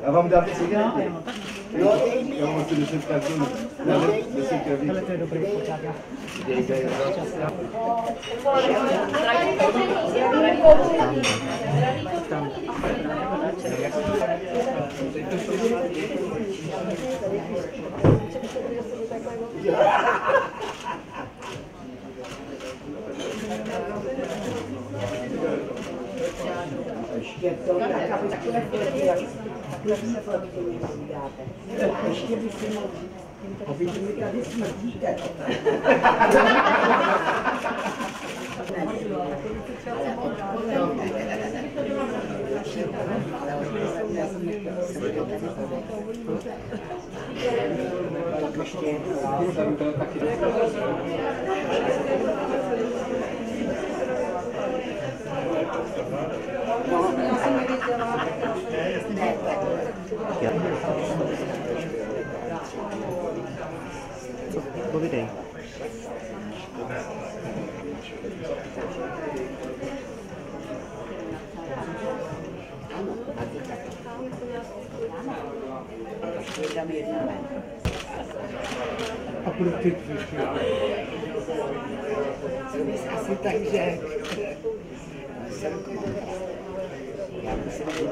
Já vám dám cigány. Já mám asi 10 kartonů. 10 kravíčů. Ale to je dobrý pořád. Ještě to, takové fotky, jak se fotky někdy dáte. Ještě by si mohl říct, vy mi tady smrdíte. Povídej. A proč ty přišli? Asi tak, že já myslím, že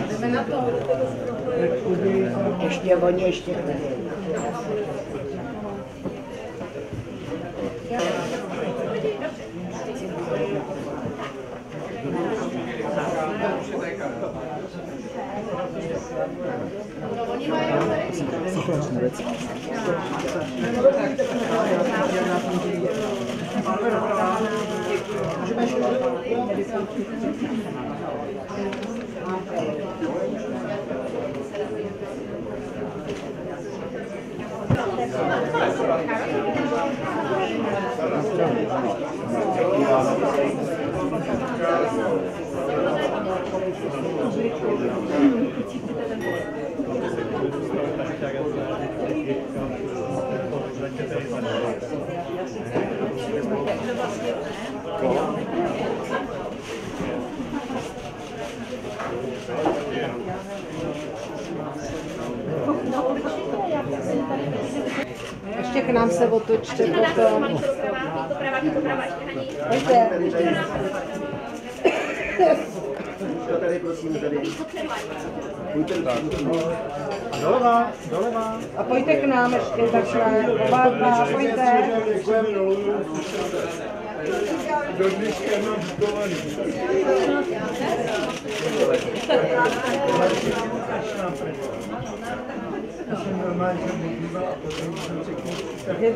jdeme na to. Ještě oni, ještě. Ještě k nám se otočte potom. Tady prosím, tady. Doleva, doleva. A pojďte k nám ještě takhle. Oba, pojďte. Do dneška mám zkovaný.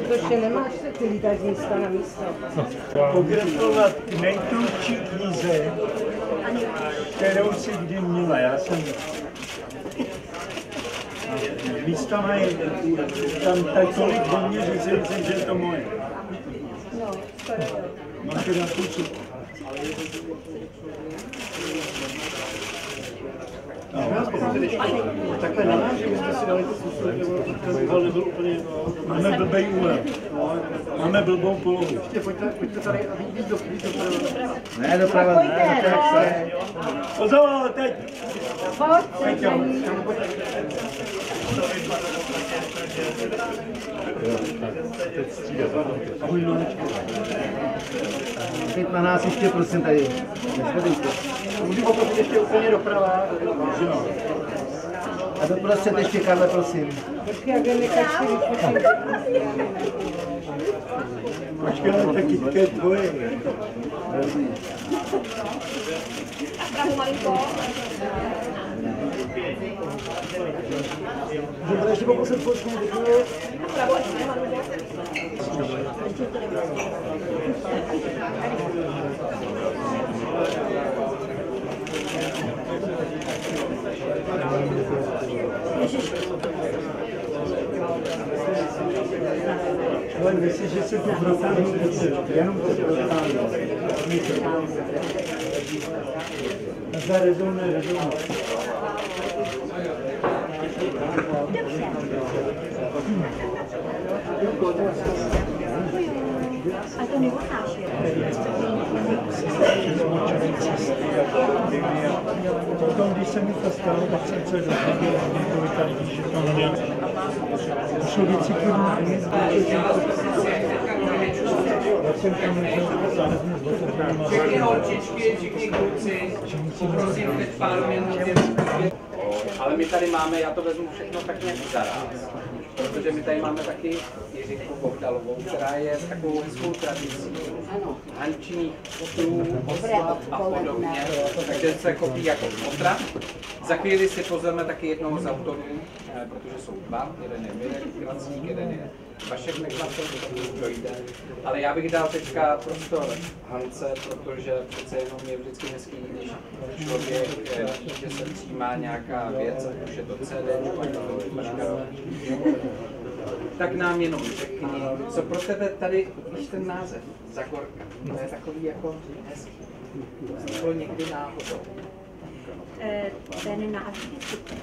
To ještě nemáš se ty lítat z místa na místo. Pografovat k nejkrutší knize, kterou si kdy měla. Já jsem místa mají tam tak tolik do mě, že si myslím, že je to moje. Mám teda kucu. Takhle na nás, že byste si dali ty susy, nebo ten nebyl úplně... Máme blbej úhel. Máme blbou polohu. Ještě pojďte tady a víc doprava. Ne, doprava, ne, doprava. Pozor, teď! Pojďte. Teď na nás ještě prosím tady. Můžu poprosit ještě úplně doprava. A doprostřed ještě, Karle, prosím. Počkej, jak nechat si vypočít. Počkej, taky to je tvoje. Pravu malinko. Můžeme ještě poprosit počku, děkuji. Pravu ještě malinko. Ale myslím, že se to protáhne, jenom to protáhne. Zarezumné. A to neotnáš, Potom, když se mi to stalo, tak jsem se dozvěděl několika lidí, že to nevěděl. Člověci kývnání, já jsem tam nežel záležně z Lotokrama. Všichni holčičky, všichni kluci, prosím teď pár minut. Ale my tady máme, já to vezmu všechno tak nějak zaraz, protože my tady máme taky Jiřiku Bohdalovou, která je takovou hezkou tradicí hančních ostrů, oslav a podobně, takže se kopí jako otra. Za chvíli si pozveme taky jednoho z autorů, protože jsou dva, jeden je Mirek Kracník, jeden je Vašek Neklasil, to dojde. Ale já bych dal teďka prostor Hance, protože přece jenom je vždycky hezký, když člověk ví, že se přijímá nějaká věc, ať už je to CD, tak nám jenom řekni, co pro tebe tady, víš ten název, Zagorka, to je takový jako hezký. To bylo někdy náhodou. Ten název je super.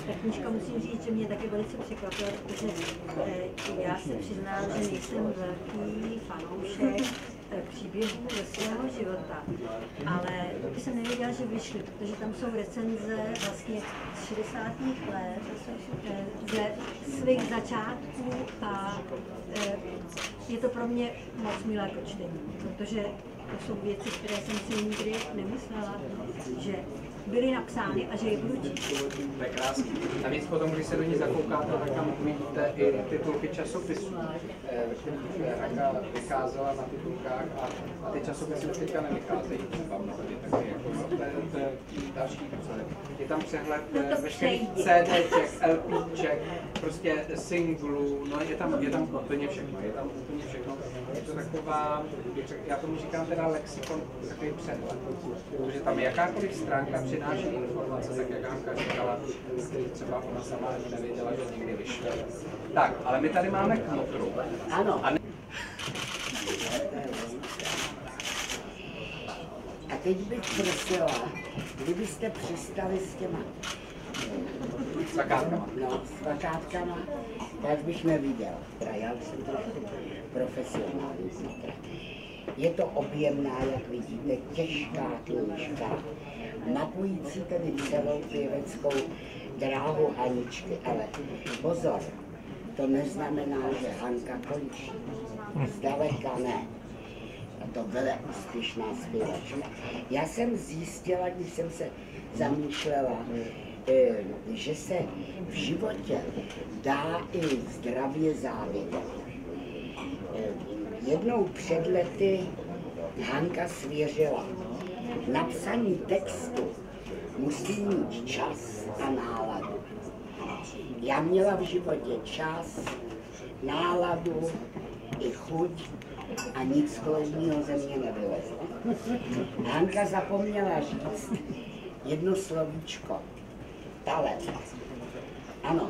Ta knížka musím říct, že mě taky velice překvapila, protože já se přiznám, že nejsem velký fanoušek příběhů ze svého života, ale taky jsem nevěděla, že vyšly, protože tam jsou recenze vlastně z 60. let, ze svých začátků a je to pro mě moc milé pro čtení, protože to jsou věci, které jsem si nikdy nemyslela, že byly napsány a že je budu číst. To je krásný. Navíc potom, když se do ní zakoukáte, tak tam uvidíte i titulky časopisů, ve kterých Raka vycházela na titulkách a ty časopisy už teďka nevycházejí třeba mnohdy, taky jako to je další přehled. Je tam přehled veškerých CDček, LPček, prostě singlů, no je tam úplně všechno, Je to taková, já tomu říkám teda lexikon, takový přehled, protože tam jakákoliv stránka přináší informace, tak jak Hanka říkala, který třeba ona sama ani nevěděla, že někdy vyšle. Tak, ale my tady máme kmotru. Ano. A teď bych prosila, kdybyste přestali s těma plakátkama. No, s plakátkama, tak bych neviděl. Já už jsem trošku profesionální. Je to objemná, jak vidíte, těžká knížka, mapující tedy celou pěveckou dráhu Haničky, ale pozor, to neznamená, že Hanka končí. Zdaleka ne. A to byla úspěšná zpěvačka. Já jsem zjistila, když jsem se zamýšlela, že se v životě dá i zdravě závidět. Jednou před lety Hanka svěřila, napsaní textu musí mít čas a náladu. Já měla v životě čas, náladu i chuť a nic klouzního ze mě nevylezlo. Hanka zapomněla říct jedno slovíčko. Talent. Ano,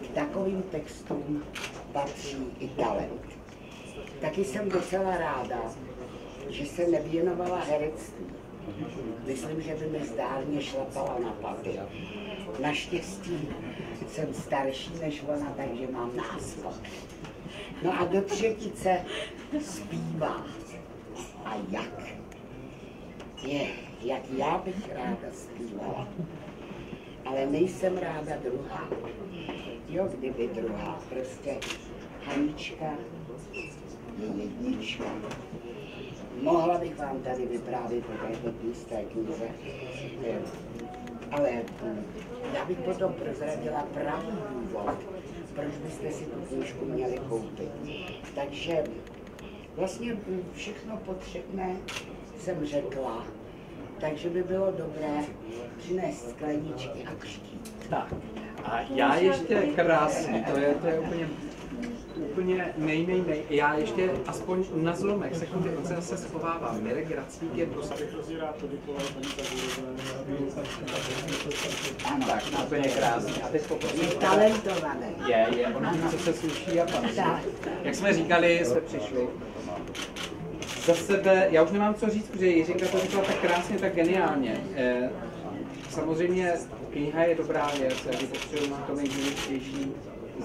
k takovým textům patří i talent. Taky jsem docela ráda, že se nevěnovala herectví. Myslím, že by mi zdárně šlapala na paty. Naštěstí jsem starší než ona, takže mám náskok. No a do třetice zpívá. A jak? Jak já bych ráda zpívala. Ale nejsem ráda druhá. Jo, kdyby druhá. Prostě Hanička je jednička. Mohla bych vám tady vyprávět o této tlusté knize, ale já bych potom prozradila pravý důvod, proč byste si tu knížku měli koupit. Takže vlastně všechno potřebné jsem řekla, takže by bylo dobré přinést skleničky a křtít. Tak, a já ještě krásně, to je úplně úplně nej. Já ještě aspoň na zlomek sekundy, on se zase schovává. Mirek Gracník je prostě... Ano, Tak, úplně krásný. A teď poprosím. je talentovaný. Je, on ví, co se sluší a patří. Jak jsme říkali, jsme přišli. Za sebe, já už nemám co říct, protože Jiřinka to říkala tak krásně, tak geniálně. Samozřejmě kniha je dobrá věc, já potřebuji to nejdůležitější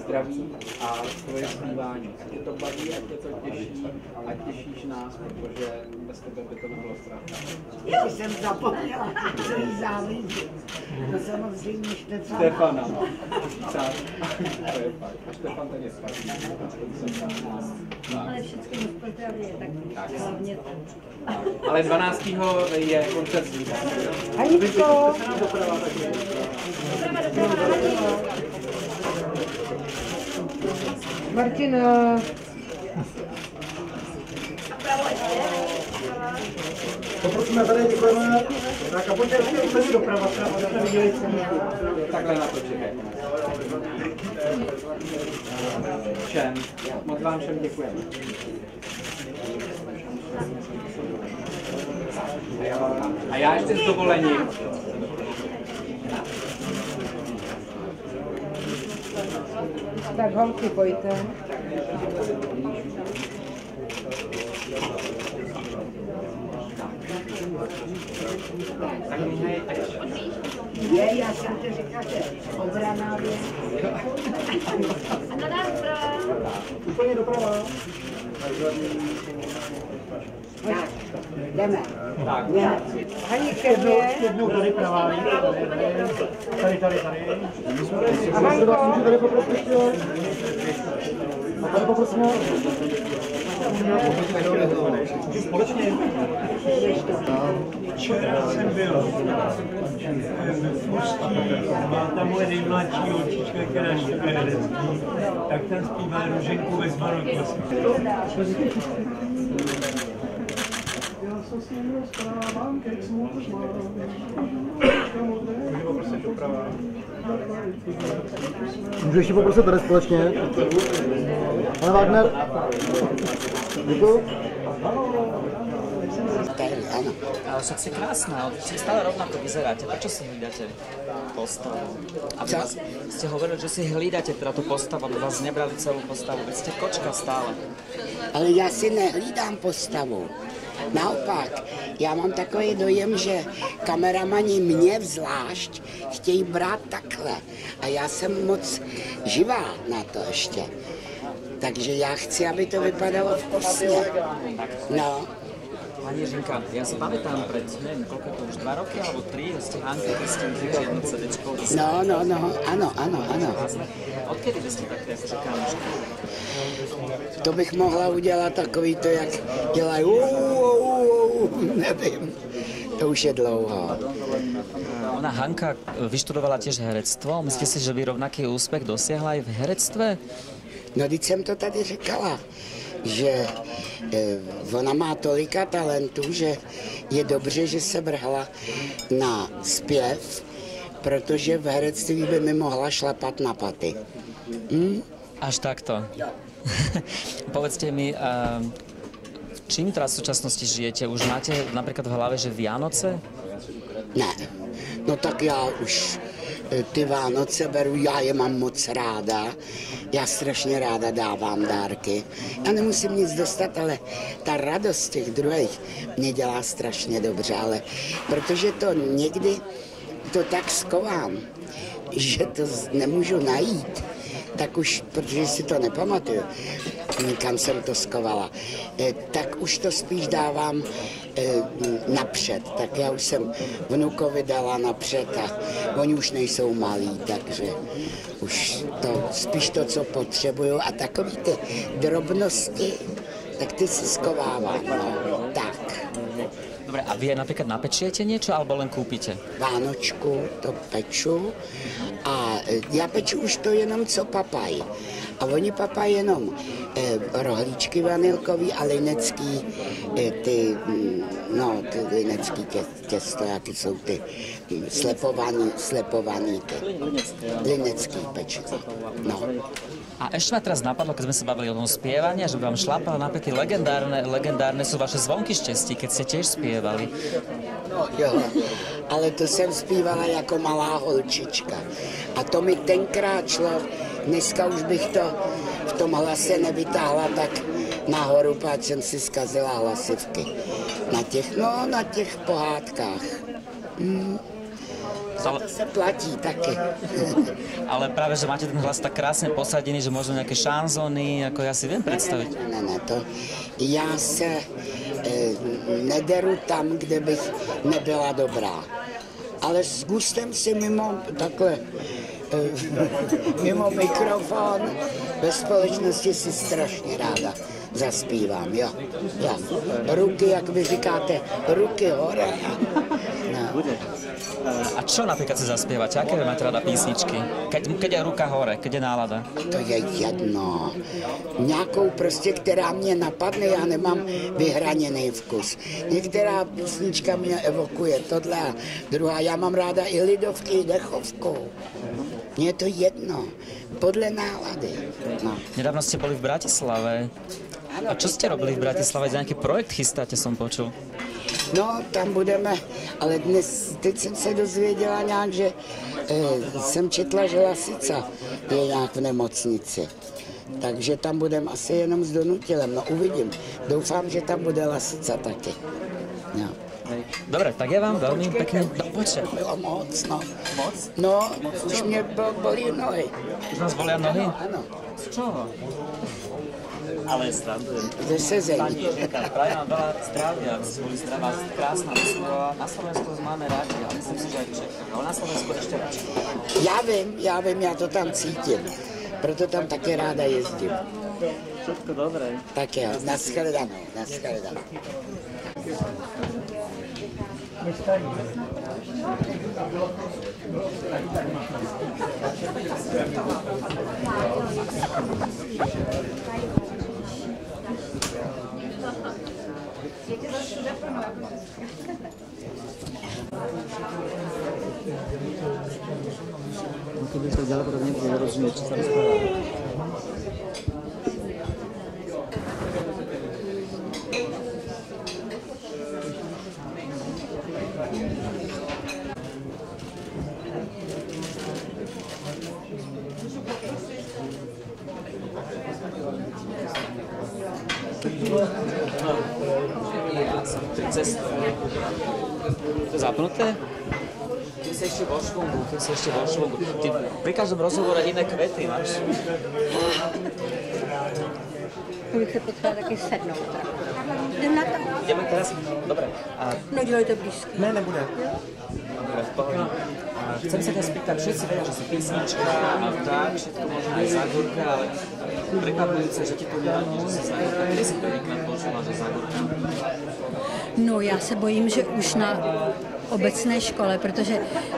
zdraví a svoje zpívání. Ať tě to baví, ať tě to těší, ať těšíš nás, protože bez tebe by to nebylo strach. Já jsem zapomněla, co jí závidí. No samozřejmě Štefana. Tak. To je fakt. A Štefan ten je špatný. Ale všechno v pozdravě, tak hlavně to. Ale 12. je koncert. Aničko! Martina. Poprosíme tady, děkujeme. Tak a pojďte ještě doprava, abyste viděli. Takhle na to čekaj. Všem. Moc vám všem děkujeme. A já ještě s dovolením. Tak holky, pojďte. Je, já jsem to říkala, že obraná věc. Úplně doprava. Tak, jdeme. Haníčka je. Jednou tady pravá, tady. A Hanko. Tady poprosím. A tady poprosím. Společně. Včera jsem byl v Ústí, má tam moje nejmladší holčička, která ještě bude herecký, tak tam zpívá Ruženku ve Zvaroku. Můžu ještě poprosit tady společně? Pane Wagner. Děkuju. Áno. Ale však si krásna, stále rovnako vyzeráte. Prečo si hľadáte postavu? Aby vás, ste hovorili, že si hľadáte teda tú postavu, aby vás nebrali celú postavu. Veď ste kočka stále. Ale já si nehlídám postavu. Naopak, já mám takový dojem, že kameramani mě zvlášť chtějí brát takhle. A já jsem moc živá na to ještě. Takže já chci, aby to vypadalo vkusně. No. Pani Jiřinka, ja si pamätám pred, neviem, koľko to už 2 roky alebo 3, ste Hanke, keď ste vydali jednu CDčko. No, ano. Odkedy vy ste také čekáničky? To bych mohla udělat takový to, jak dělají, nevím. To už je dlouho. Ona Hanka vyštudovala tiež herectvo. Myslíte si, že by rovnaký úspech dosiahla aj v herectve? No, teď jsem to tady říkala, že ona má tolika talentů, že je dobře, že se vrhla na zpěv, protože v herectví by mi mohla šlapat na paty. Až takto. Povedzte mi, čím teraz v súčasnosti žijete? Už máte napríklad v hlave, že Vianoce? Ne, no tak já už ty Vánoce beru, já je mám moc ráda. Já strašně ráda dávám dárky. Já nemusím nic dostat, ale ta radost těch druhých mě dělá strašně dobře, ale protože to někdy to tak skovám, že to nemůžu najít, tak už, protože si to nepamatuju, kam jsem to skovala, tak už to spíš dávám napřed. Tak já už jsem vnukovi dala napřed a oni už nejsou malí, takže už to spíš to, co potřebuju a takový ty drobnosti, tak ty si skovávám, no, tak. Dobre, a vy napríklad napečiete niečo, alebo len kúpite? Vánočku to peču a já peču už to jenom co papaj. A oni papají jenom rohlíčky vanilkový a linecký, ty linecký těsto, jaký jsou ty slepovaný ty linecký pečivo. No. A ešte ma teraz napadlo, keď sme sa bavili o tom spievaní, že by vám šlapalo na pety legendárne sú vaše zvonky štěstí, keď ste tiež spievali. No jo, ale to jsem zpívala jako malá holčička. A to mi tenkrát šlo, dneska už bych to v tom hlase nevytáhla tak nahoru, páč jsem si zkazila hlasivky. Na těch pohádkách. Za to se platí taky. Ale práve, že máte ten hlas tak krásne posadený, že možno nejaké šanzóny, ako ja si viem predstaviť. Ne, to já se nederu tam, kde bych nebyla dobrá. Ale s gustem si mimo takhle, mimo mikrofon, ve společnosti si strašně ráda zaspívám, jo. Ruky, jak vy říkáte, ruky hore. No. A čo napríklad si zaspievate? Aké máte rada písničky? Keď je ruka hore, keď je nálada? To je jedno. Nějakou prostě, která mě napadne, já nemám vyhraněný vkus. Některá písnička mě evokuje tohle a druhá. Já mám ráda i lidovky, i dechovku. Mně je to jedno. Podle nálady. No. Nedávno ste boli v Bratislave. A čo ste robili v Bratislave? Nejaký projekt chystáte, som počul. No, tam budeme, ale teď jsem se dozvěděla nějak, že jsem četla, že Lasica je nějak v nemocnici. Takže tam budeme asi jenom s Donutilem, no uvidím. Doufám, že tam bude Lasica taky. No. Dobre, tak ja vám veľmi pekne... Bylo moc, no. Moc? No, už mě bolí nohy. Už nás bolia nohy? Ano. Z čoho? Ale srandujem. Ze sezení. Prajem vám veľa zdravia, aby ste boli zdravá, krásna vyspova. Na Slovensku máme rádi, ale myslím si, že aj v Čechách. Ale na Slovensku ešte radši. Já vím, já to tam cítím. Proto tam také ráda jezdím. Všetko dobré. Tak jo, nashledanou. No keď to ďalej potom nebude rozumieť, čo sa rozpráva. Ja som pri ceste. To je zapnuté? Ty si ešte vo švungu. Ty pri každom rozhovore iné kvety máš. To bych se potřeba taky sednout. Jdem na to. Ideme teraz? Dobre. No dělej to blízko. Ne, nebude. Dobre, v pohode. Chcem sa ťa spýtať, všetci vedia, že si písnička a tak, všetko možno aj Zágorka, ale prekvapujúce, že ti to nevadí, že si Zágorka. Kedy si prvýkrát počula, že Zágorka? No já se bojím, že už na obecné škole, protože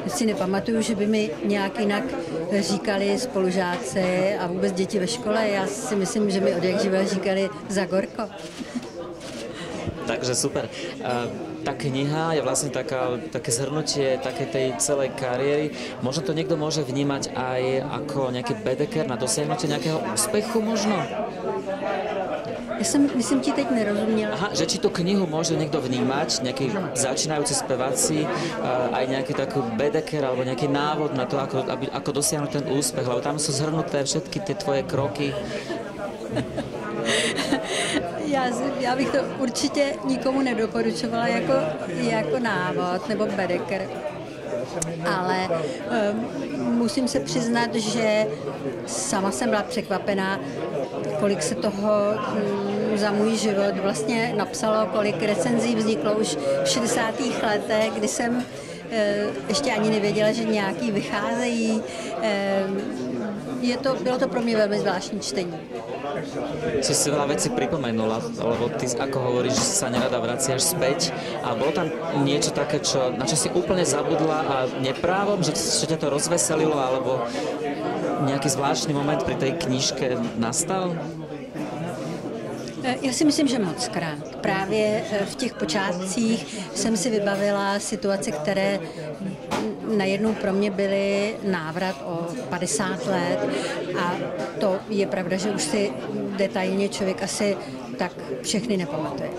si nepamatuju, že by mi nějak jinak říkali spolužáci a vůbec děti ve škole. Já si myslím, že mi od jak živa říkali Zagorko. Takže super. Tá kniha je vlastne také zhrnutie také tej celej kariéry. Možno to niekto môže vnímať aj ako nejaký bedeker na dosiahnutie nejakého úspechu možno? Já jsem, myslím, ti teď nerozuměla. Aha, že či tú knihu môže niekto vnímať, nejaký začínajúci speváci, aj nejaký taký bedeker alebo nejaký návod na to, ako dosiahnuť ten úspech, lebo tam sú zhrnuté všetky tie tvoje kroky. Já bych to určitě nikomu nedoporučovala jako návod nebo bedeker. Ale musím se přiznat, že sama jsem byla překvapená, kolik se toho za můj život vlastně napsalo, kolik recenzí vzniklo už v 60. letech, kdy jsem ještě ani nevěděla, že nějaký vycházejí. Bylo to pro mě velmi zvláštní čtení. Si veľa vecí pripomenula, lebo ty, ako hovoríš, že sa nerada vraciaš späť. A bolo tam niečo také, na čo si úplne zabudla a neprávom, že ťa to rozveselilo, alebo nejaký zvláštny moment pri tej knižke nastal? Já si myslím, že mockrát. Právě v těch počátcích jsem si vybavila situace, které najednou pro mě byly návrat o 50 let a to je pravda, že už si detailně člověk asi tak všechny nepamatuje.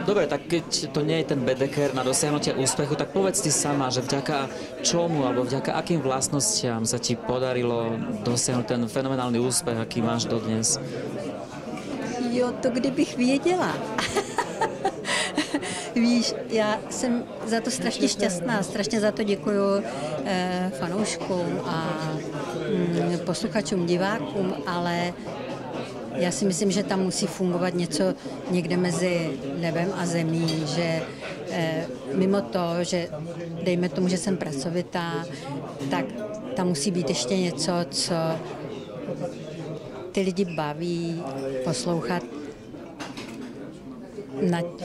Dobre, tak keď to nie je ten Bedeker na dosiahnutie úspechu, tak povedz ti sama, že vďaka čomu alebo vďaka akým vlastnostiam sa ti podarilo dosiahnuť ten fenomenálny úspech, aký máš dodnes? Jo, to kdybych věděla. Víš, já jsem za to strašně šťastná, strašně za to děkuju fanouškům a posluchačům, divákům, ale já si myslím, že tam musí fungovat něco někde mezi nebem a zemí, že mimo to, že dejme tomu, že jsem pracovitá, tak tam musí být ještě něco, co ty lidi baví poslouchat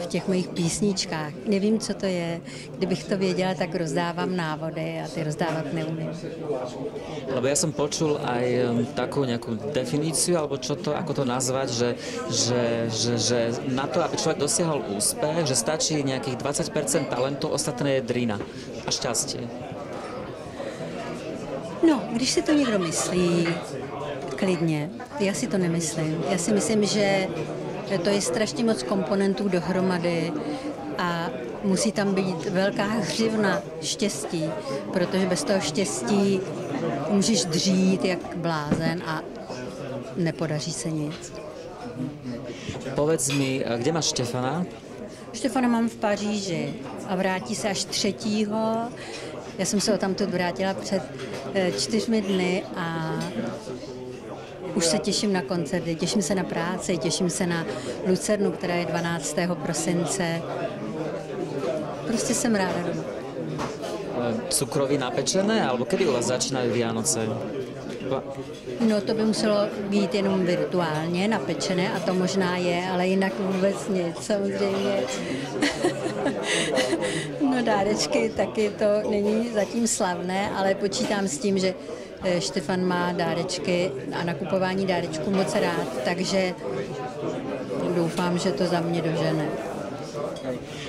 v těch mojich písničkách. Nevím, co to je. Kdybych to věděla, tak rozdávám návody a ty rozdávat neumím. Lebo ja som počul aj takú nejakú definíciu, alebo čo to, ako to nazvať, že na to, aby človek dosiahol úspech, že stačí nejakých 20% talentu, ostatné je drina a šťastie. No, když si to někdo myslí, klidně. Já si to nemyslím. Já si myslím, že to je strašně moc komponentů dohromady a musí tam být velká hřivna štěstí, protože bez toho štěstí můžeš dřít jak blázen a nepodaří se nic. Povedz mi, kde máš Štefana? Štefana mám v Paříži a vrátí se až 3. Já jsem se odtamtud vrátila před 4 dny a už se těším na koncerty, těším se na práci, těším se na Lucernu, která je 12. prosince. Prostě jsem ráda doma. Cukroví napečené, alebo kedy u vás začínají Vianoce? No to by muselo být jenom virtuálně napečené a to možná je, ale jinak vůbec nic, samozřejmě. No dárečky taky to není zatím slavné, ale počítám s tím, že Štefan má dárečky a nakupování dárečků moc rád, takže doufám, že to za mě dožene.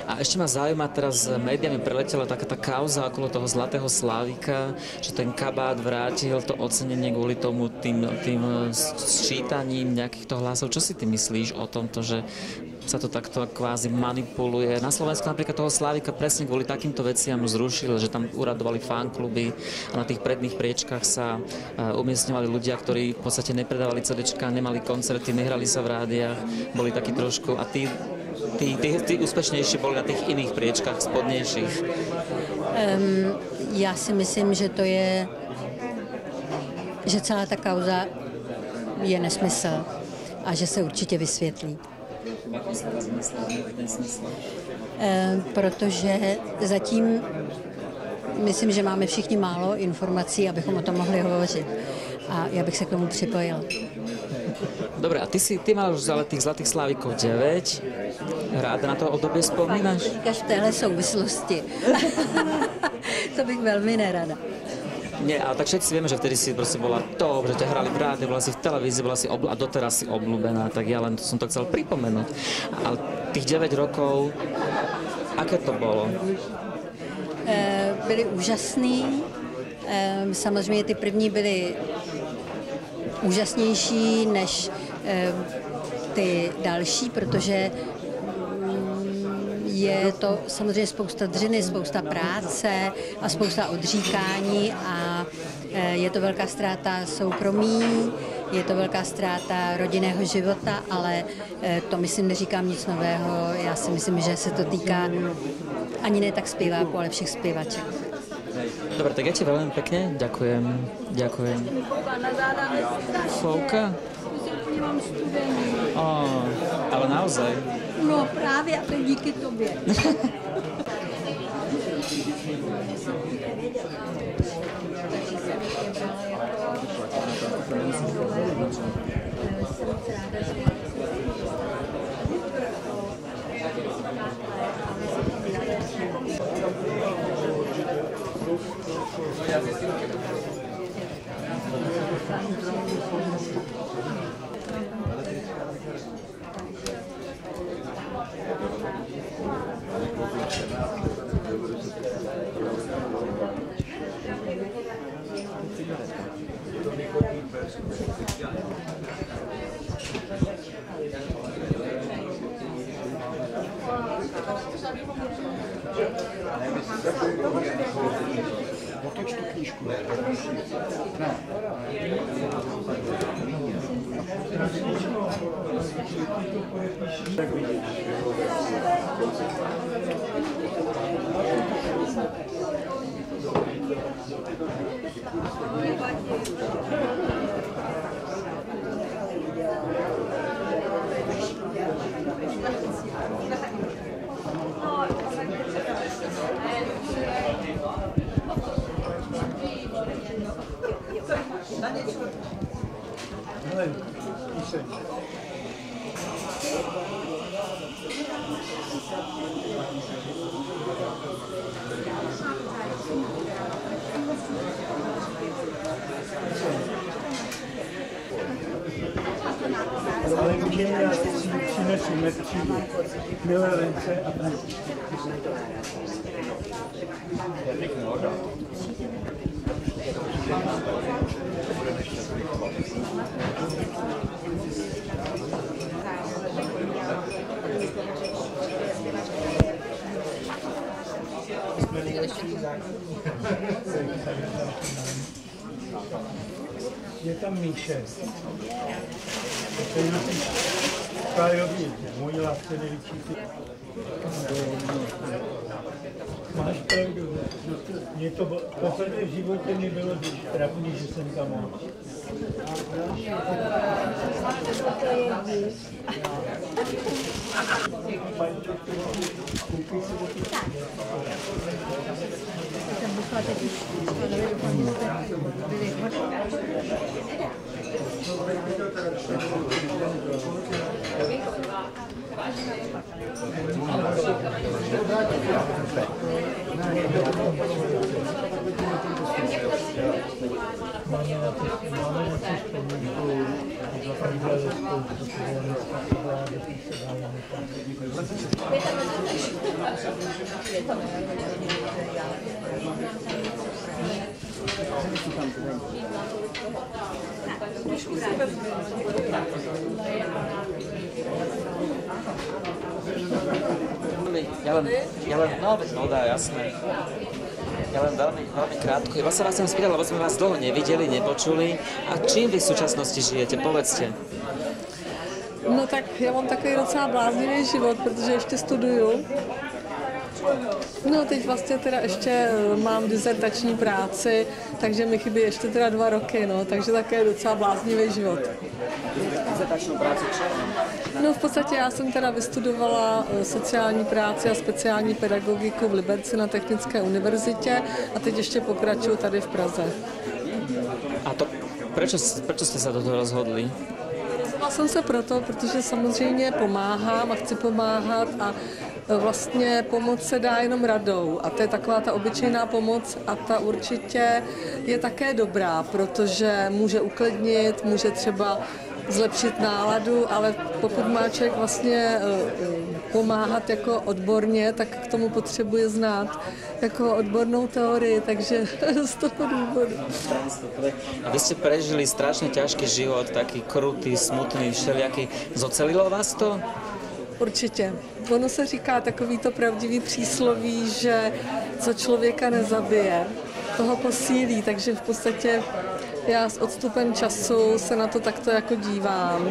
A ešte ma zaujíma, teraz médiami preletela taká tá kauza okolo toho Zlatého Slávika, že ten kabát vrátil to ocenenie kvôli tomu tým sčítaním nejakýchto hlasov. Čo si ty myslíš o tomto, že sa to takto kvázi manipuluje? Na Slovensku napríklad toho Slávika presne kvôli takýmto veciam zrušil, že tam uradovali fankluby a na tých predných priečkách sa umiestňovali ľudia, ktorí v podstate nepredávali CDčka, nemali koncerty, nehrali sa v rádiách, boli takí trošku a tí úspěšnější byli na těch jiných priečkách, spodnějších. Já si myslím, že to je, že celá ta kauza je nesmysl a že se určitě vysvětlí. Protože zatím myslím, že máme všichni málo informací, abychom o tom mohli hovořit. A já bych se k tomu připojila. Dobre, a ty máš ale tých Zlatých Slávikov 9. Ráda na to obdobie vzpomínaš? Říkáš v téhle souvislosti. To bych velmi nerada. Nie, ale tak všetci vieme, že vtedy si proste bola top, že ťa hrali v rádiu, bola si v televízii, bola si a doteraz si obľúbená, tak ja len som to chcel pripomenúť. Ale tých 9 rokov, aké to bolo? Byly úžasný. Samozřejmě ty první byly úžasnější než ty další, protože je to samozřejmě spousta dřiny, spousta práce a spousta odříkání a je to velká ztráta soukromí, je to velká ztráta rodinného života, ale to myslím neříkám nic nového. Já si myslím, že se to týká ani ne tak zpěváků, ale všech zpěvaček. Dobre, tak ja ti veľmi pekne ďakujem. Ďakujem. Fouka? Ale naozaj. No právě a to díky tobě. Otoč tu knížku. Tak vidíš. Hele, píseň. Ale můžeme já si přineseme třídu. Milence a Františka. Je tam Míše. To je napíš Kájovi, mojí lásce největší. Máš pravdu. Mě to poprvé v životě mi bylo trapný, že jsem tam mohl. No dá, jasné. Ja len veľmi krátko. Ja sa vás chcem spýtať, lebo sme vás dlho nevideli, nepočuli. A čím vy v súčasnosti žijete? Povedzte. No tak já mám takový docela bláznivý život, protože ještě studuju. No teď vlastně teda ještě mám dizertační práci, takže mi chybí ještě teda 2 roky, no, takže také docela bláznivý život. Dizertačnou práci čo? No v podstatě já jsem teda vystudovala sociální práci a speciální pedagogiku v Liberci na Technické univerzitě a teď ještě pokračuju tady v Praze. A to prečo jste se do toho rozhodli? Rozhodla jsem se proto, protože samozřejmě pomáhám a chci pomáhat a vlastně pomoc se dá jenom radou a to je taková ta obyčejná pomoc a ta určitě je také dobrá, protože může uklidnit, může třeba zlepšit náladu, ale pokud má člověk vlastně pomáhat jako odborně, tak k tomu potřebuje znát jako odbornou teorii, takže z toho důvodu. A vy ste prežili strašne ťažký život, taký krutý, smutný, všelijaký. Zocelilo vás to? Určitě. Ono se říká takovýto pravdivý přísloví, že co člověka nezabije, toho posílí, takže v podstatě já s odstupem času se na to takto jako dívám,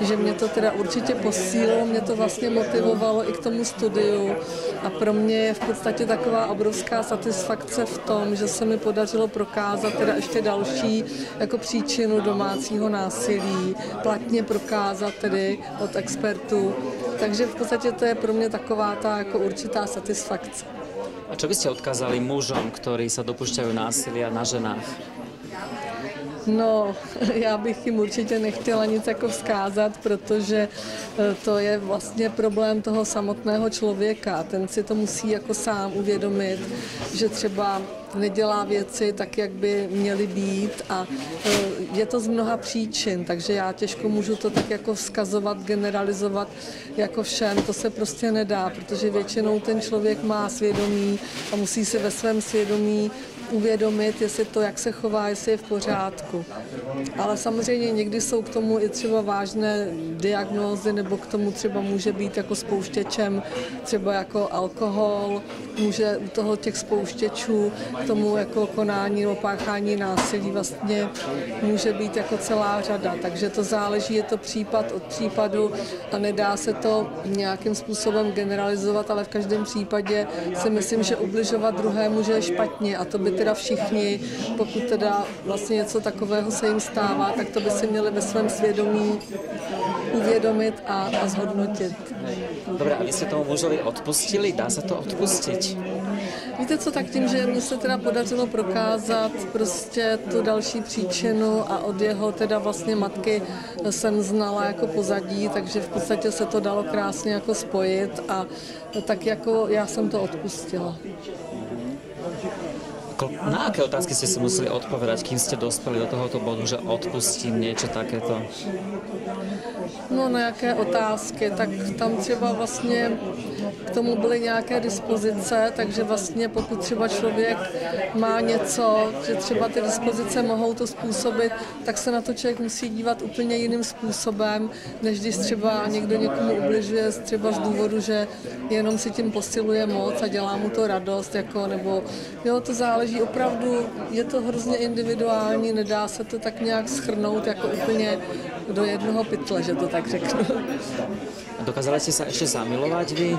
že mě to teda určitě posílilo, mě to vlastně motivovalo i k tomu studiu a pro mě je v podstatě taková obrovská satisfakce v tom, že se mi podařilo prokázat teda ještě další jako příčinu domácího násilí, platně prokázat tedy od expertů, takže v podstatě to je pro mě taková ta jako určitá satisfakce. A čo by ste odkázali mužom, ktorí sa dopúšťajú násilia na ženách? No, já bych jim určitě nechtěla nic jako vzkázat, protože to je vlastně problém toho samotného člověka. Ten si to musí jako sám uvědomit, že třeba nedělá věci tak, jak by měly být a je to z mnoha příčin, takže já těžko můžu to tak jako vzkazovat, generalizovat jako všem, to se prostě nedá, protože většinou ten člověk má svědomí a musí si ve svém svědomí uvědomit, jestli to, jak se chová, jestli je v pořádku. Ale samozřejmě někdy jsou k tomu i třeba vážné diagnózy, nebo k tomu třeba může být jako spouštěčem třeba jako alkohol, může u toho těch spouštěčů k tomu jako konání nebo páchání násilí vlastně může být jako celá řada. Takže to záleží, je to případ od případu a nedá se to nějakým způsobem generalizovat, ale v každém případě si myslím, že ubližovat druhému, že je špatně a to by teda všichni, pokud teda vlastně něco takového se jim stává, tak to by si měli ve svém svědomí uvědomit a zhodnotit. Dobre, a vy ste tomu mužovi odpustili? Dá sa to odpustiť? Víte co, tak tím, že mně se teda podařilo prokázat prostě tu další příčinu a od jeho teda vlastně matky jsem znala jako pozadí, takže v podstatě se to dalo krásně jako spojit a tak jako já jsem to odpustila. Na aké otázky ste si museli odpovedať, kým ste dospeli do tohoto bodu, že odpustím niečo takéto? No na jaké otázky, tak tam třeba vlastně k tomu byly nějaké dispozice, takže vlastně pokud třeba člověk má něco, že třeba ty dispozice mohou to způsobit, tak se na to člověk musí dívat úplně jiným způsobem, než když třeba někdo někomu ubližuje třeba z důvodu, že jenom si tím posiluje moc a dělá mu to radost, jako, nebo jo, to záleží opravdu, je to hrozně individuální, nedá se to tak nějak shrnout jako úplně do jednoho pytle, že to tak řeknu. Dokázali ste sa ešte zamilovať vy?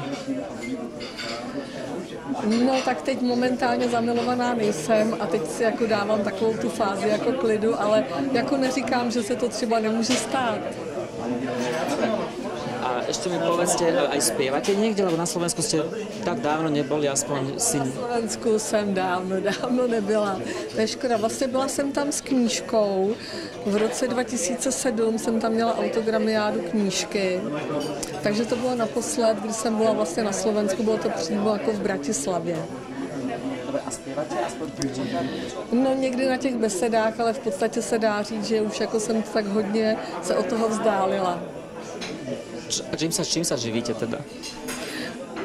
No tak teď momentálně zamilovaná nejsem a teď si jako dávám takovou tu fázi jako klidu, ale jako neříkám, že se to třeba nemůže stát. A ešte mi povedzte, aj spievate niekde, lebo na Slovensku ste tak dávno neboli, aspoň si... Na Slovensku jsem dávno nebyla. To je škoda. Vlastně byla jsem tam s knížkou. V roce 2007 jsem tam měla autogramiádu knížky. Takže to bylo naposled, když jsem byla vlastně na Slovensku, bylo to přímo jako v Bratislavě. A zpěváte aspoň píčete? No někdy na těch besedách, ale v podstatě se dá říct, že už jako jsem tak hodně se od toho vzdálila. Čím sa živíte teda?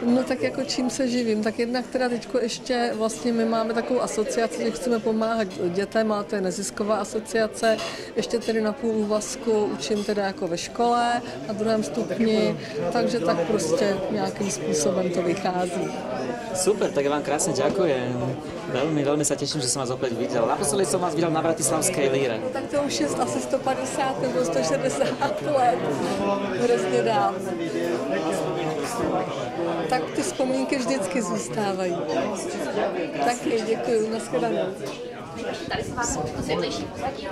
No tak jako čím se živím, tak jednak teda teďko ještě vlastně my máme takovou asociaci, že chceme pomáhat dětem, ale to je nezisková asociace, ještě tedy na půl úvazku učím teda jako ve škole na 2. stupni, takže tak prostě nějakým způsobem to vychází. Super, tak ja vám krásne ďakujem. Veľmi sa teším, že som vás opäť videl. Naposledy som vás videl na Bratislavskej líre. No, tak to už je asi 150 nebo 160 let, hrozně dávno. Tak ty vzpomínky vždycky zůstávají. Taky děkuji, nashledanou. Tady se vás to světlejší pozadí.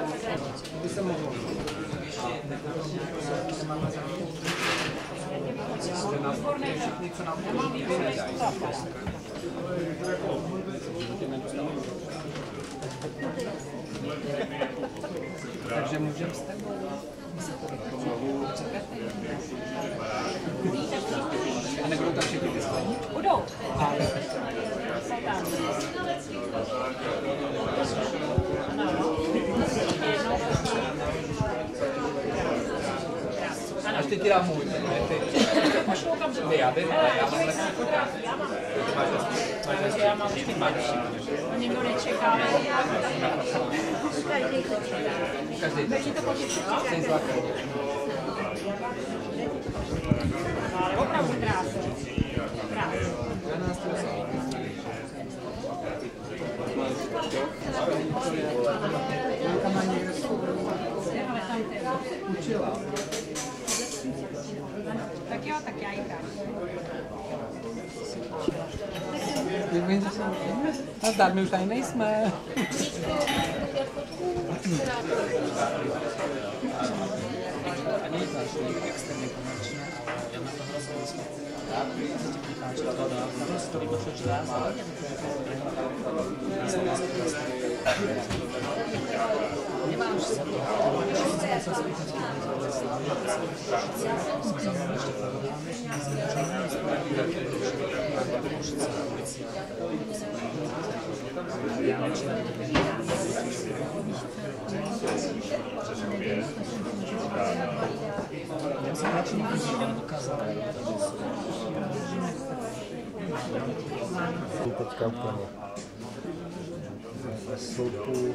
Takže můžeme s tebou. A nebudou tam všechny ty skladní? Budou. Až teď ti dám můj. Já vím, ale já mám lepší fotografii. Já mám ještě mladší. Někdo nečeká. Každý den. Jsem zlatý. Opravdu krásný. Tak jo, tak já ji Nazdar, my už tady nejsme. Já jsem radši nedokázal. Teďka úplně ve sloupu.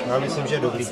Já myslím, že je dobrý.